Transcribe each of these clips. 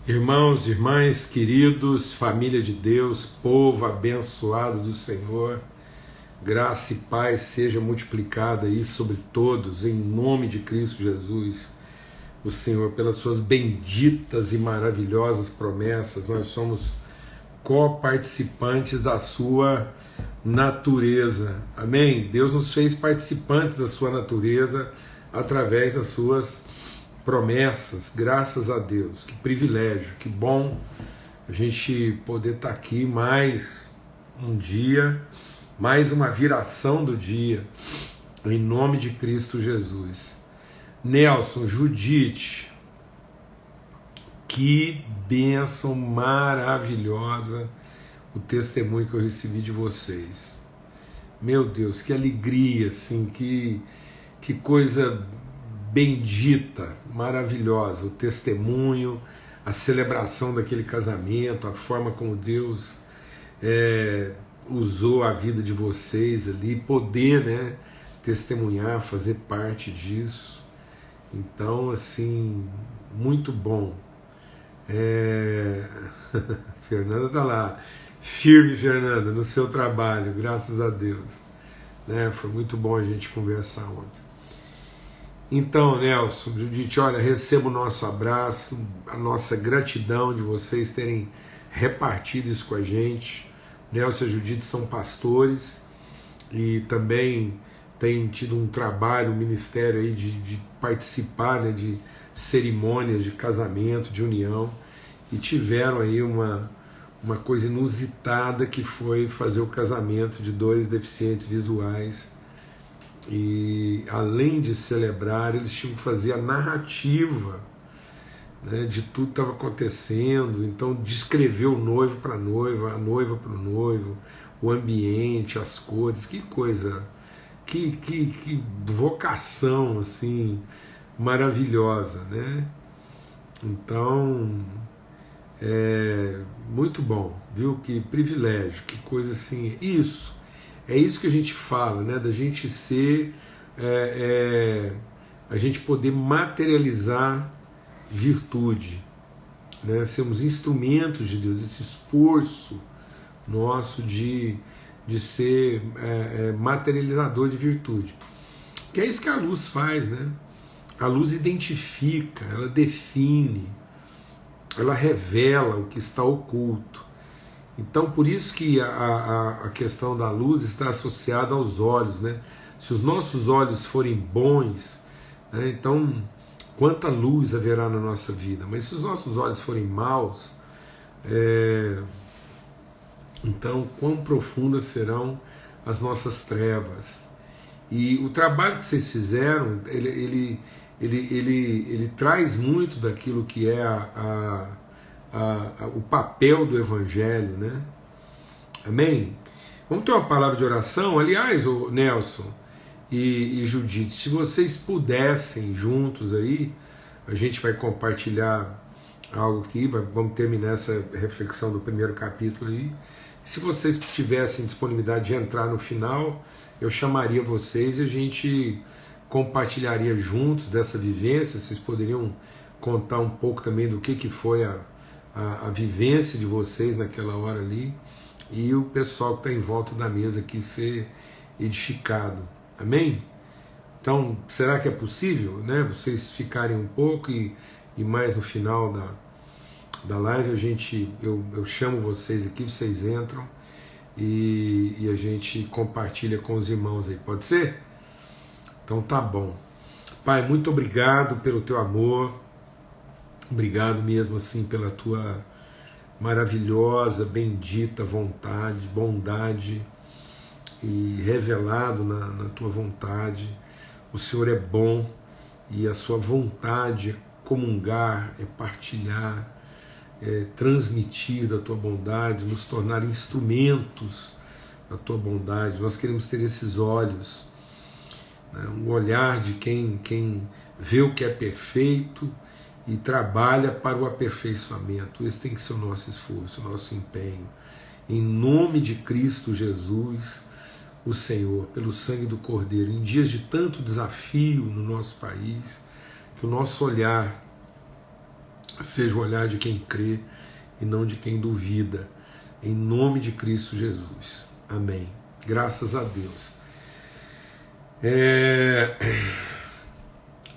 Irmãos, irmãs, queridos, família de Deus, povo abençoado do Senhor, graça e paz seja multiplicada aí sobre todos, em nome de Cristo Jesus, o Senhor, pelas suas benditas e maravilhosas promessas. Nós somos coparticipantes da sua natureza, amém? Deus nos fez participantes da sua natureza através das suas promessas, graças a Deus. Que privilégio, que bom a gente poder estar aqui mais um dia, mais uma viração do dia, em nome de Cristo Jesus. Nelson, Judite, que bênção maravilhosa o testemunho que eu recebi de vocês. Meu Deus, que alegria, assim, que coisa bendita, maravilhosa, o testemunho, a celebração daquele casamento, a forma como Deus usou a vida de vocês ali, poder, né, testemunhar, fazer parte disso. Então, assim, muito bom. Fernanda está lá, firme, Fernanda, no seu trabalho, graças a Deus, né? Foi muito bom a gente conversar ontem. Então, Nelson, Judite, olha, receba o nosso abraço, a nossa gratidão de vocês terem repartido isso com a gente. Nelson e Judite são pastores e também têm tido um trabalho, um ministério aí de participar, né, de cerimônias de casamento, de união, e tiveram aí uma coisa inusitada que foi fazer o casamento de dois deficientes visuais. E além de celebrar, eles tinham que fazer a narrativa, né, de tudo que estava acontecendo. Então descrever o noivo para a noiva para o noivo, o ambiente, as cores, que coisa, que vocação assim maravilhosa, né? Então muito bom, viu? Que privilégio, que coisa assim, isso. É isso que a gente fala, né? Da gente ser, a gente poder materializar virtude, né? Sermos instrumentos de Deus, esse esforço nosso de ser materializador de virtude. Que é isso que a luz faz, né? A luz identifica, ela define, ela revela o que está oculto. Então, por isso que a questão da luz está associada aos olhos, né? Se os nossos olhos forem bons, né, então quanta luz haverá na nossa vida. Mas se os nossos olhos forem maus, então quão profundas serão as nossas trevas. E o trabalho que vocês fizeram, ele traz muito daquilo que é o papel do Evangelho, né? Amém? Vamos ter uma palavra de oração. Aliás, o Nelson e Judite, se vocês pudessem juntos aí, a gente vai compartilhar algo aqui, vamos terminar essa reflexão do primeiro capítulo aí. Se vocês tivessem disponibilidade de entrar no final, eu chamaria vocês e a gente compartilharia juntos dessa vivência. Vocês poderiam contar um pouco também do que foi a vivência de vocês naquela hora ali, e o pessoal que está em volta da mesa aqui ser edificado. Amém? Então, será que é possível, né, vocês ficarem um pouco e mais no final da live eu chamo vocês aqui, vocês entram e a gente compartilha com os irmãos aí, pode ser? Então tá bom. Pai, muito obrigado pelo teu amor. Obrigado mesmo assim pela tua maravilhosa, bendita vontade, bondade, e revelado na tua vontade. O Senhor é bom e a sua vontade é comungar, é partilhar, é transmitir da tua bondade, nos tornar instrumentos da tua bondade. Nós queremos ter esses olhos, né, um olhar de quem vê o que é perfeito e trabalha para o aperfeiçoamento. Esse tem que ser o nosso esforço, o nosso empenho. Em nome de Cristo Jesus, o Senhor, pelo sangue do Cordeiro, em dias de tanto desafio no nosso país, que o nosso olhar seja o olhar de quem crê e não de quem duvida. Em nome de Cristo Jesus. Amém. Graças a Deus.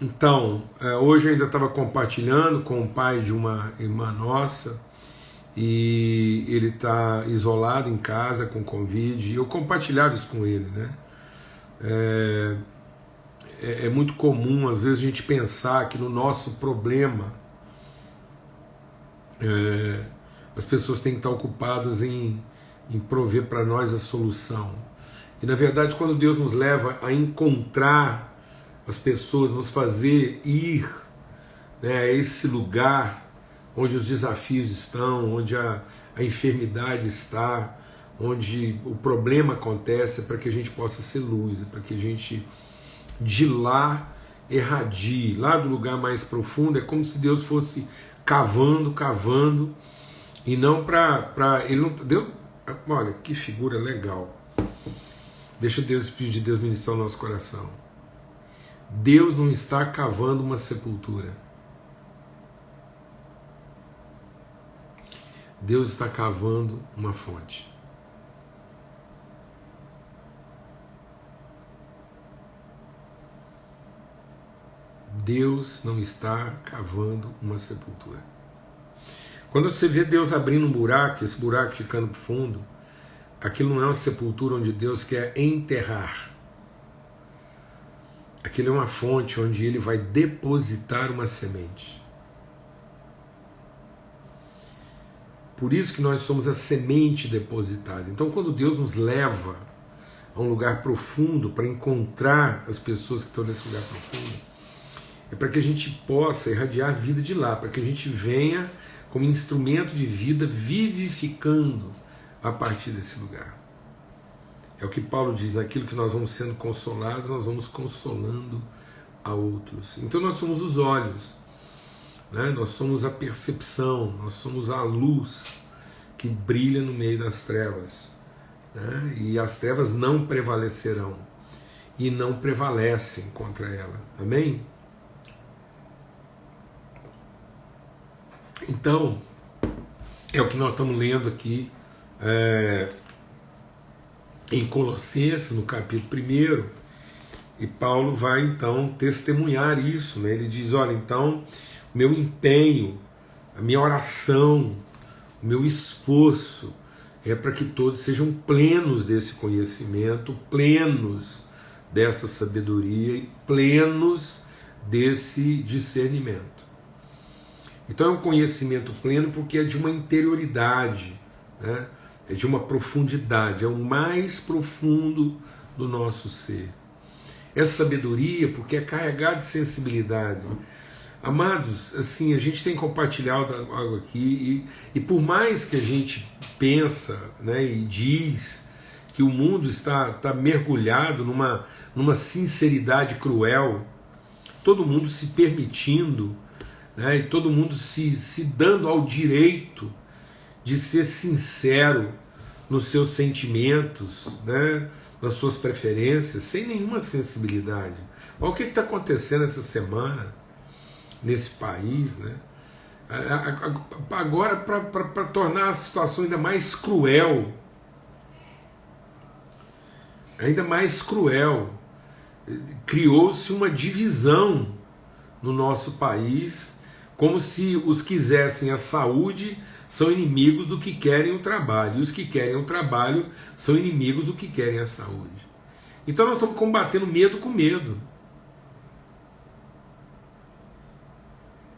Então, hoje eu ainda estava compartilhando com o pai de uma irmã nossa, e ele está isolado em casa com Covid, e eu compartilhava isso com ele, né? É muito comum, às vezes, a gente pensar que no nosso problema as pessoas têm que estar ocupadas em prover para nós a solução. E, na verdade, quando Deus nos leva a encontrar as pessoas, nos fazer ir, né, a esse lugar onde os desafios estão, onde a enfermidade está, onde o problema acontece, é para que a gente possa ser luz, é para que a gente de lá irradie, lá do lugar mais profundo. É como se Deus fosse cavando, e não para ele não deu. Olha que figura legal. Deixa Deus, Espírito de Deus, ministrar o nosso coração. Deus não está cavando uma sepultura. Deus está cavando uma fonte. Deus não está cavando uma sepultura. Quando você vê Deus abrindo um buraco, esse buraco ficando fundo, aquilo não é uma sepultura onde Deus quer enterrar. Aquilo é uma fonte onde Ele vai depositar uma semente. Por isso que nós somos a semente depositada. Então, quando Deus nos leva a um lugar profundo para encontrar as pessoas que estão nesse lugar profundo, é para que a gente possa irradiar a vida de lá, para que a gente venha como instrumento de vida vivificando a partir desse lugar. É o que Paulo diz: naquilo que nós vamos sendo consolados, nós vamos consolando a outros. Então nós somos os olhos, né? Nós somos a percepção, nós somos a luz que brilha no meio das trevas, né? E as trevas não prevalecerão e não prevalecem contra ela. Amém? Então, é o que nós estamos lendo aqui em Colossenses, no capítulo 1, e Paulo vai então testemunhar isso, né? Ele diz: olha, então, o meu empenho, a minha oração, o meu esforço é para que todos sejam plenos desse conhecimento, plenos dessa sabedoria e plenos desse discernimento. Então é um conhecimento pleno porque é de uma interioridade, né? É de uma profundidade, é o mais profundo do nosso ser. Essa sabedoria porque é carregada de sensibilidade. Amados, assim, a gente tem compartilhado algo aqui, e por mais que a gente pensa, né, e diz que o mundo está mergulhado numa sinceridade cruel, todo mundo se permitindo, né, e todo mundo se dando ao direito de ser sincero nos seus sentimentos, né, nas suas preferências, sem nenhuma sensibilidade. Olha o que está acontecendo essa semana nesse país, né? Agora, para tornar a situação ainda mais cruel, criou-se uma divisão no nosso país, como se os que quisessem a saúde são inimigos do que querem o trabalho, e os que querem o trabalho são inimigos do que querem a saúde. Então nós estamos combatendo medo com medo.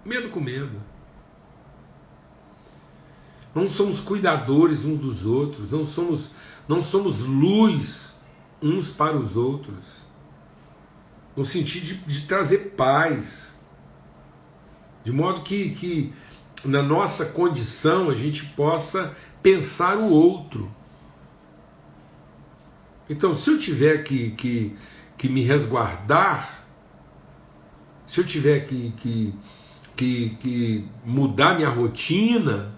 Medo com medo. Não somos cuidadores uns dos outros, não somos luz uns para os outros, no sentido de trazer paz, de modo que na nossa condição a gente possa pensar o outro. Então, se eu tiver que me resguardar, se eu tiver que mudar minha rotina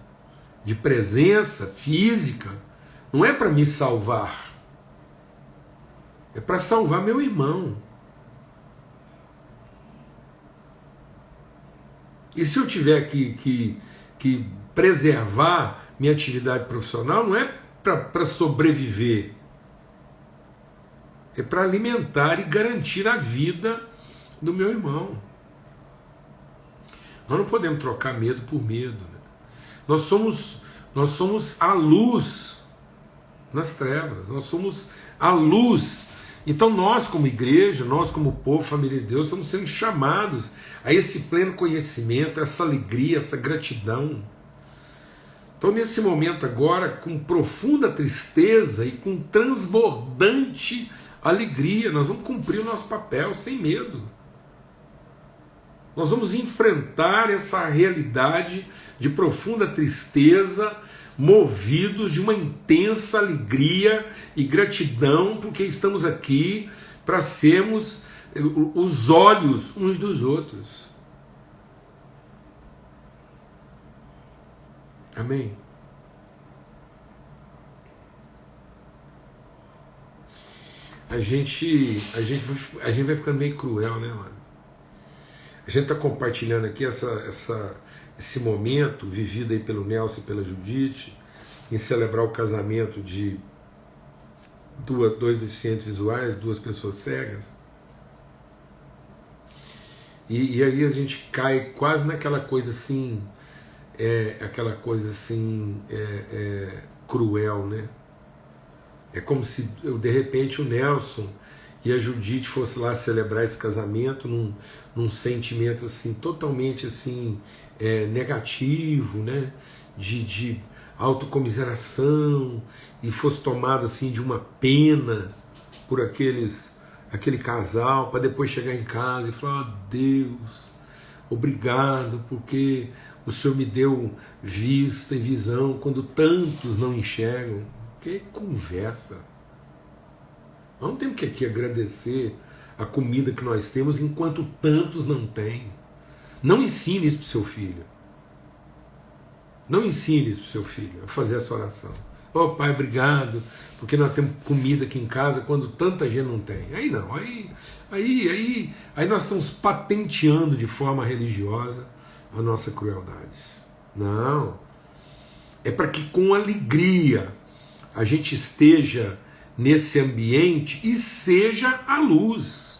de presença física, não é para me salvar, é para salvar meu irmão. E se eu tiver que preservar minha atividade profissional, não é para sobreviver, é para alimentar e garantir a vida do meu irmão. Nós não podemos trocar medo por medo, né? Nós somos a luz nas trevas, nós somos a luz. Então nós como igreja, nós como povo, família de Deus, estamos sendo chamados a esse pleno conhecimento, essa alegria, essa gratidão. Então nesse momento agora, com profunda tristeza e com transbordante alegria, nós vamos cumprir o nosso papel sem medo. Nós vamos enfrentar essa realidade de profunda tristeza, movidos de uma intensa alegria e gratidão, porque estamos aqui para sermos os olhos uns dos outros. Amém? A gente vai ficando meio cruel, né, mano? A gente está compartilhando aqui esse momento vivido aí pelo Nelson e pela Judite, em celebrar o casamento de dois deficientes visuais, duas pessoas cegas. E aí a gente cai quase naquela coisa assim, cruel, né? É como se de repente o Nelson e a Judite fossem lá celebrar esse casamento num sentimento assim totalmente assim negativo, né? De autocomiseração, e fosse tomado assim de uma pena por aquele casal, para depois chegar em casa e falar: oh, Deus, obrigado porque o Senhor me deu vista e visão quando tantos não enxergam. Que conversa! Nós não temos que aqui agradecer a comida que nós temos enquanto tantos não têm. Não ensine isso para o seu filho. Não ensine isso para o seu filho a fazer essa oração. Oh, pai, obrigado, porque nós temos comida aqui em casa quando tanta gente não tem. Aí não, aí nós estamos patenteando de forma religiosa a nossa crueldade. Não. É para que com alegria a gente esteja nesse ambiente e seja a luz.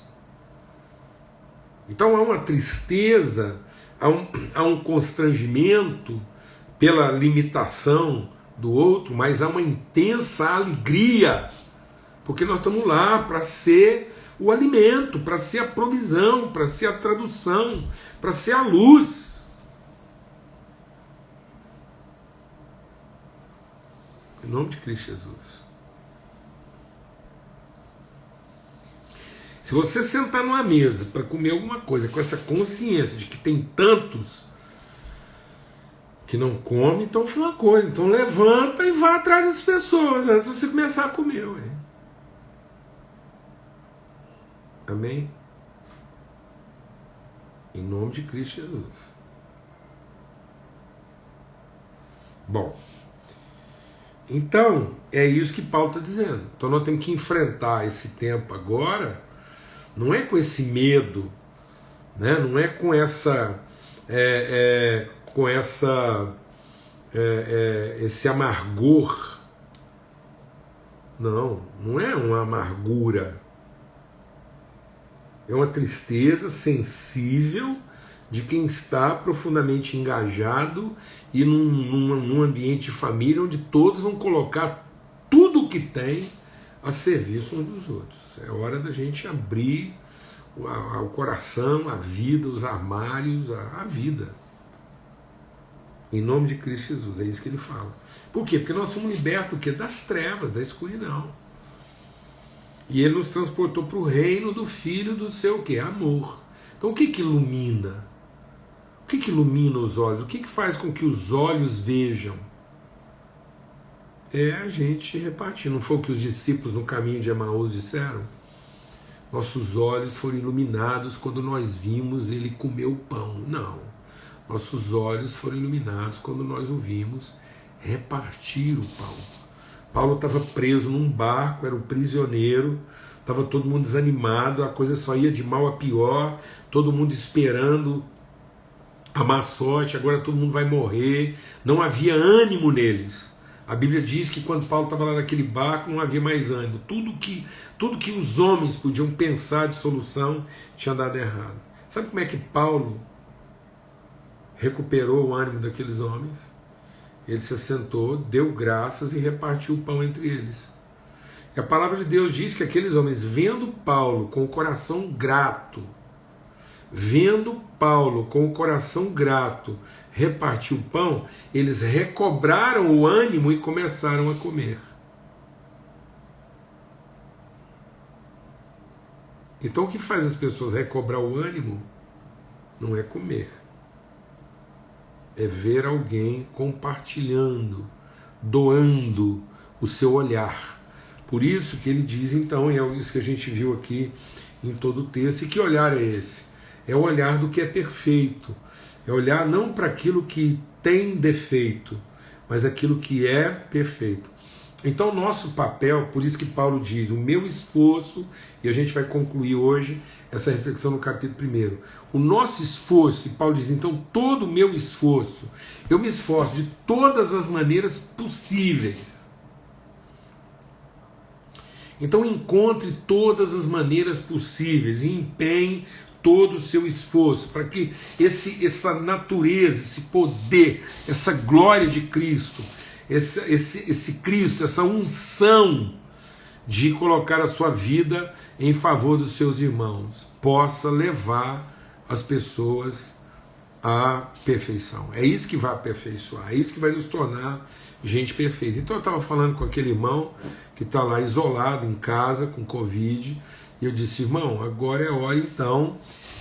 Então há uma tristeza, há um constrangimento pela limitação do outro, mas há uma intensa alegria, porque nós estamos lá para ser o alimento, para ser a provisão, para ser a tradução, para ser a luz. Em nome de Cristo Jesus. Se você sentar numa mesa para comer alguma coisa com essa consciência de que tem tantos que não comem, então foi uma coisa. Então levanta e vá atrás das pessoas antes de você começar a comer. Ué. Amém? Em nome de Cristo Jesus. Bom, então é isso que Paulo está dizendo. Então nós temos que enfrentar esse tempo agora. Não é com esse medo, né? Não é com esse amargor. Não é uma amargura. É uma tristeza sensível de quem está profundamente engajado e num ambiente de família onde todos vão colocar tudo o que tem a serviço uns dos outros. É hora da gente abrir o coração, a vida, os armários, a vida. Em nome de Cristo Jesus, é isso que ele fala. Por quê? Porque nós fomos libertos das trevas, da escuridão. E ele nos transportou para o reino do Filho do seu quê? Amor. Então o que ilumina? O que ilumina os olhos? O que faz com que os olhos vejam? É a gente repartir. Não foi o que os discípulos no caminho de Emaús disseram? Nossos olhos foram iluminados quando nós vimos ele comer o pão. Não. Nossos olhos foram iluminados quando nós o vimos repartir o pão. Paulo estava preso num barco, era um prisioneiro, estava todo mundo desanimado, a coisa só ia de mal a pior, todo mundo esperando a má sorte, agora todo mundo vai morrer. Não havia ânimo neles. A Bíblia diz que quando Paulo estava lá naquele barco não havia mais ânimo. Tudo que os homens podiam pensar de solução tinha dado errado. Sabe como é que Paulo recuperou o ânimo daqueles homens? Ele se assentou, deu graças e repartiu o pão entre eles. E a palavra de Deus diz que aqueles homens, vendo Paulo com o coração grato, repartir o pão, eles recobraram o ânimo e começaram a comer. Então o que faz as pessoas recobrar o ânimo não é comer, é ver alguém compartilhando, doando o seu olhar. Por isso que ele diz, então, é isso que a gente viu aqui em todo o texto. E que olhar é esse? É o olhar do que é perfeito. É olhar não para aquilo que tem defeito, mas aquilo que é perfeito. Então, nosso papel, por isso que Paulo diz, o meu esforço, e a gente vai concluir hoje essa reflexão no capítulo 1. O nosso esforço, e Paulo diz, então, todo o meu esforço, eu me esforço de todas as maneiras possíveis. Então, encontre todas as maneiras possíveis e empenhe todo o seu esforço para que essa natureza, esse poder, essa glória de Cristo, esse Cristo, essa unção de colocar a sua vida em favor dos seus irmãos, possa levar as pessoas à perfeição. É isso que vai aperfeiçoar, é isso que vai nos tornar gente perfeita. Então eu estava falando com aquele irmão que está lá isolado em casa com Covid, e eu disse, irmão, agora é hora então,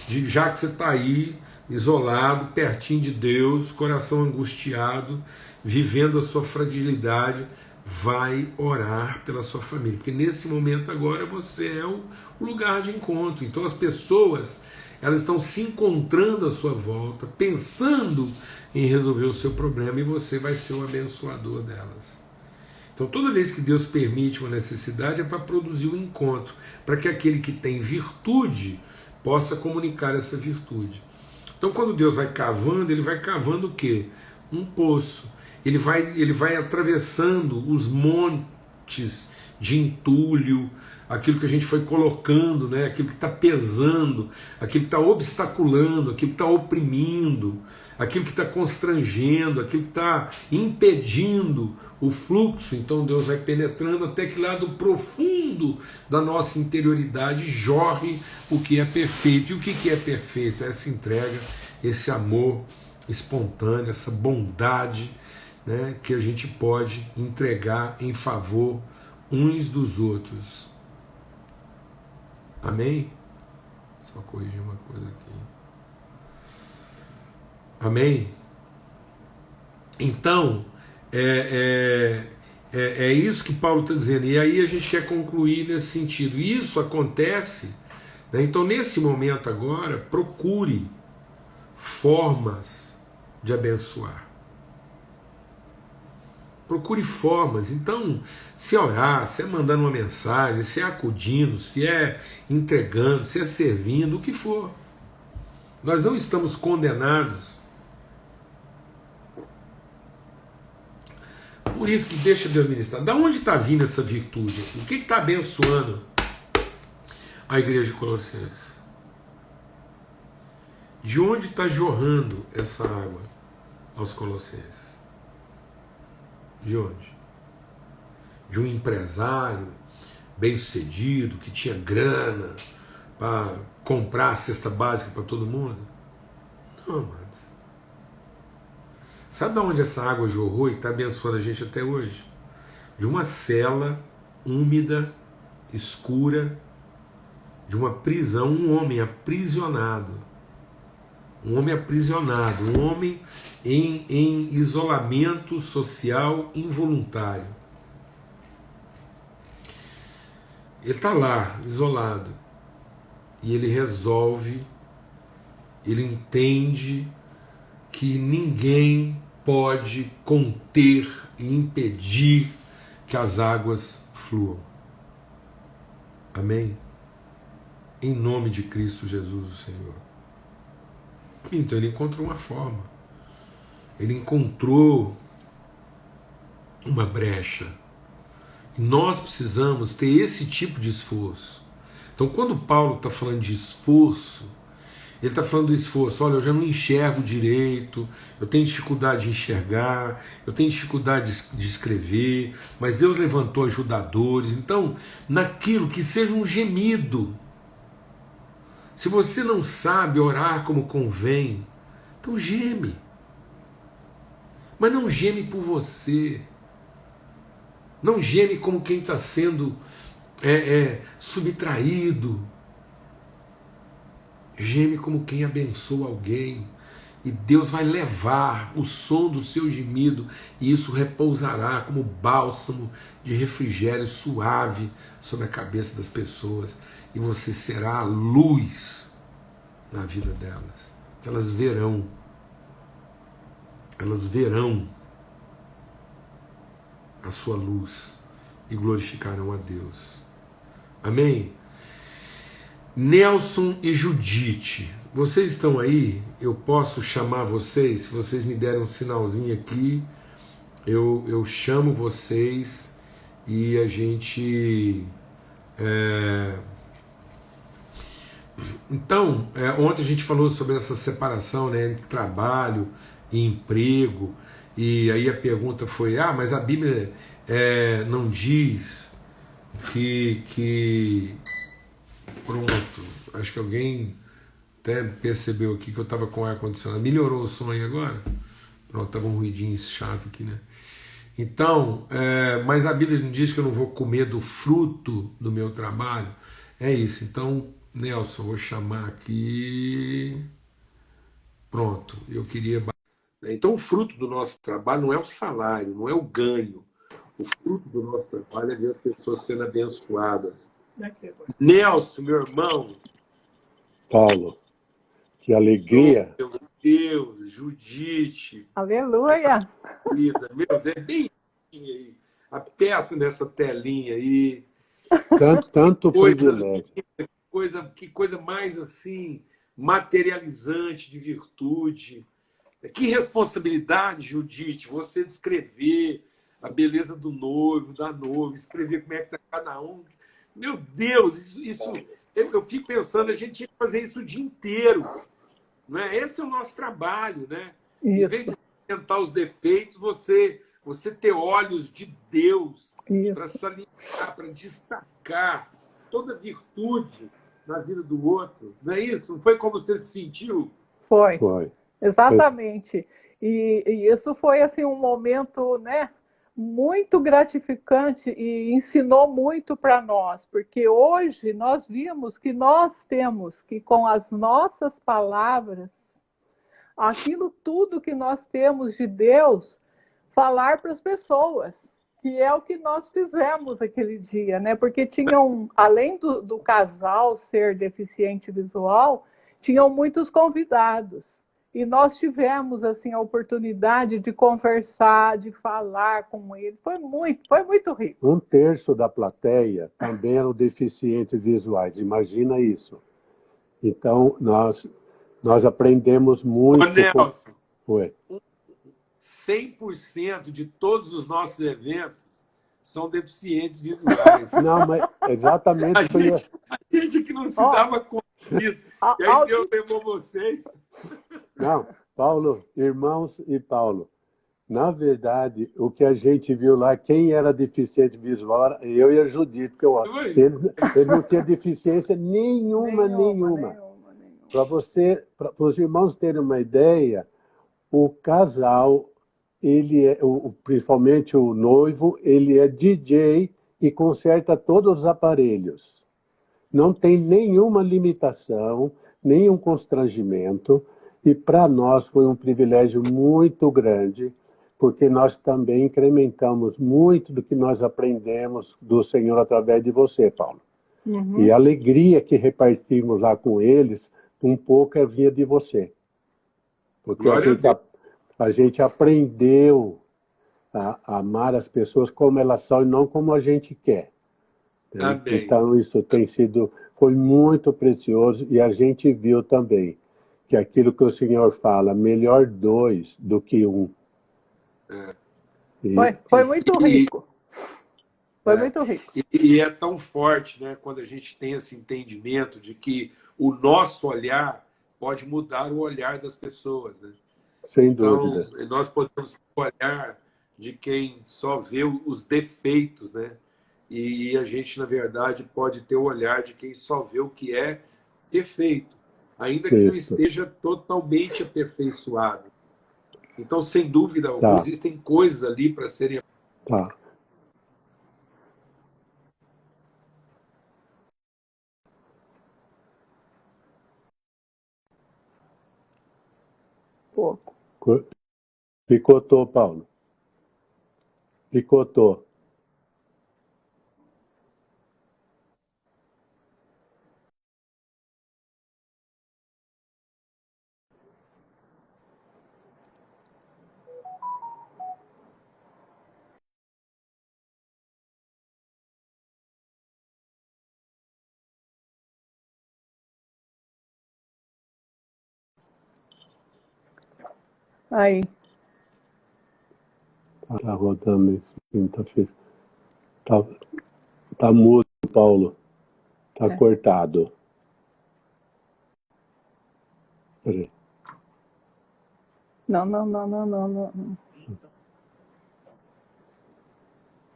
já que você está aí isolado, pertinho de Deus, coração angustiado, vivendo a sua fragilidade, vai orar pela sua família, porque nesse momento agora você é o lugar de encontro. Então as pessoas, elas estão se encontrando à sua volta, pensando em resolver o seu problema, e você vai ser o abençoador delas. Então toda vez que Deus permite uma necessidade é para produzir um encontro, para que aquele que tem virtude possa comunicar essa virtude. Então quando Deus vai cavando, ele vai cavando o quê? Um poço. Ele vai atravessando os montes de entulho, aquilo que a gente foi colocando, né? Aquilo que está pesando, aquilo que está obstaculando, aquilo que está oprimindo, aquilo que está constrangendo, aquilo que está impedindo o fluxo. Então Deus vai penetrando até que lá do profundo da nossa interioridade jorre o que é perfeito. E o que é perfeito? Essa entrega, esse amor espontâneo, essa bondade, né, que a gente pode entregar em favor uns dos outros. Amém? Só corrigir uma coisa aqui. Amém? Então, é isso que Paulo está dizendo. E aí a gente quer concluir nesse sentido. Isso acontece, né? Então nesse momento agora, procure formas de abençoar. Procure formas. Então, se é orar, se é mandando uma mensagem, se é acudindo, se é entregando, se é servindo, o que for. Nós não estamos condenados. Por isso que deixa Deus ministrar. Da onde está vindo essa virtude aqui? O que está abençoando a igreja de Colossenses? De onde está jorrando essa água aos Colossenses? De onde? De um empresário bem-sucedido, que tinha grana para comprar a cesta básica para todo mundo? Não, mas sabe de onde essa água jorrou e está abençoando a gente até hoje? De uma cela úmida, escura, de uma prisão, um homem aprisionado. Um homem aprisionado, um homem em isolamento social involuntário. Ele está lá, isolado, e ele resolve, ele entende que ninguém pode conter e impedir que as águas fluam. Amém? Em nome de Cristo Jesus, o Senhor. Então ele encontrou uma forma, ele encontrou uma brecha. E nós precisamos ter esse tipo de esforço. Então, quando Paulo está falando de esforço, ele está falando do esforço. Olha, eu já não enxergo direito, eu tenho dificuldade de enxergar, eu tenho dificuldade de escrever, mas Deus levantou ajudadores. Então, naquilo que seja um gemido. Se você não sabe orar como convém, então geme. Mas não geme por você. Não geme como quem está sendo subtraído. Geme como quem abençoa alguém. E Deus vai levar o som do seu gemido, e isso repousará como bálsamo de refrigério suave sobre a cabeça das pessoas. E você será a luz na vida delas. Que elas verão a sua luz e glorificarão a Deus. Amém? Nelson e Judite, vocês estão aí? Eu posso chamar vocês? Se vocês me derem um sinalzinho aqui, eu chamo vocês e a gente... Então, ontem a gente falou sobre essa separação, né, entre trabalho e emprego, e aí a pergunta foi, mas a Bíblia não diz que... Pronto, acho que alguém até percebeu aqui que eu estava com ar-condicionado. Melhorou o som aí agora? Pronto, estava um ruidinho chato aqui, né? Então, mas a Bíblia não diz que eu não vou comer do fruto do meu trabalho. É isso. Então, Nelson, vou chamar aqui. Pronto, eu queria... Então, o fruto do nosso trabalho não é o salário, não é o ganho. O fruto do nosso trabalho é ver as pessoas sendo abençoadas. Nelson, meu irmão. Paulo, que alegria. Oh, meu Deus, Judite. Aleluia. Vida, meu Deus, é bem aí. Aperta nessa telinha aí. Tanto privilégio. Que coisa mais assim, materializante de virtude. Que responsabilidade, Judite, você descrever a beleza do noivo, da noiva, escrever como é que está cada um. Meu Deus, eu fico pensando, a gente tinha que fazer isso o dia inteiro. Não é? Esse é o nosso trabalho, né? Isso. Em vez de tentar os defeitos, você ter olhos de Deus para salientar, para destacar toda virtude na vida do outro. Não é isso? Não foi como você se sentiu? Foi. Exatamente. E isso foi assim, um momento, né, muito gratificante e ensinou muito para nós, porque hoje nós vimos que nós temos que, com as nossas palavras, aquilo tudo que nós temos de Deus, falar para as pessoas, que é o que nós fizemos aquele dia, né? Porque tinham, além do casal ser deficiente visual, tinham muitos convidados. E nós tivemos assim a oportunidade de conversar, de falar com eles. Foi muito rico. 1/3 da plateia também eram deficientes visuais. Imagina isso. Então, nós aprendemos muito. Ô, Nelson, Ué. 100% de todos os nossos eventos são deficientes visuais. Não, mas exatamente. A gente que não se dava conta disso. E aí Deus levou vocês. Não, Paulo, irmãos e Paulo, na verdade, o que a gente viu lá, quem era deficiente visual, era eu e a Judite, porque ele não tinha deficiência nenhuma. Para os irmãos terem uma ideia, o casal, principalmente o noivo, ele é DJ e conserta todos os aparelhos. Não tem nenhuma limitação, nenhum constrangimento. E para nós foi um privilégio muito grande, porque nós também incrementamos muito do que nós aprendemos do Senhor através de você, Paulo. Uhum. E a alegria que repartimos lá com eles, um pouco vinha de você. Porque a gente aprendeu a amar as pessoas como elas são e não como a gente quer. Então isso foi muito precioso e a gente viu também que é aquilo que o senhor fala, melhor dois do que um. Foi muito rico. Foi muito rico. E é tão forte, né, quando a gente tem esse entendimento de que o nosso olhar pode mudar o olhar das pessoas, né? Sem Então, dúvida. nós podemos ter o olhar de quem só vê os defeitos, né? E a gente, na verdade, pode ter o olhar de quem só vê o que é perfeito, ainda que não Isso. esteja totalmente aperfeiçoado. Então, sem dúvida alguma, Tá, existem coisas ali para serem. tá. Pouco. Picotou, Paulo. Picotou. Aí. Tá rodando isso, quinta-feira. Tá mudo, Paulo. Tá cortado. Peraí. Não.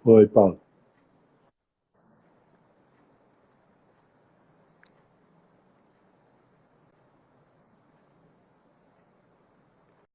Oi, Paulo.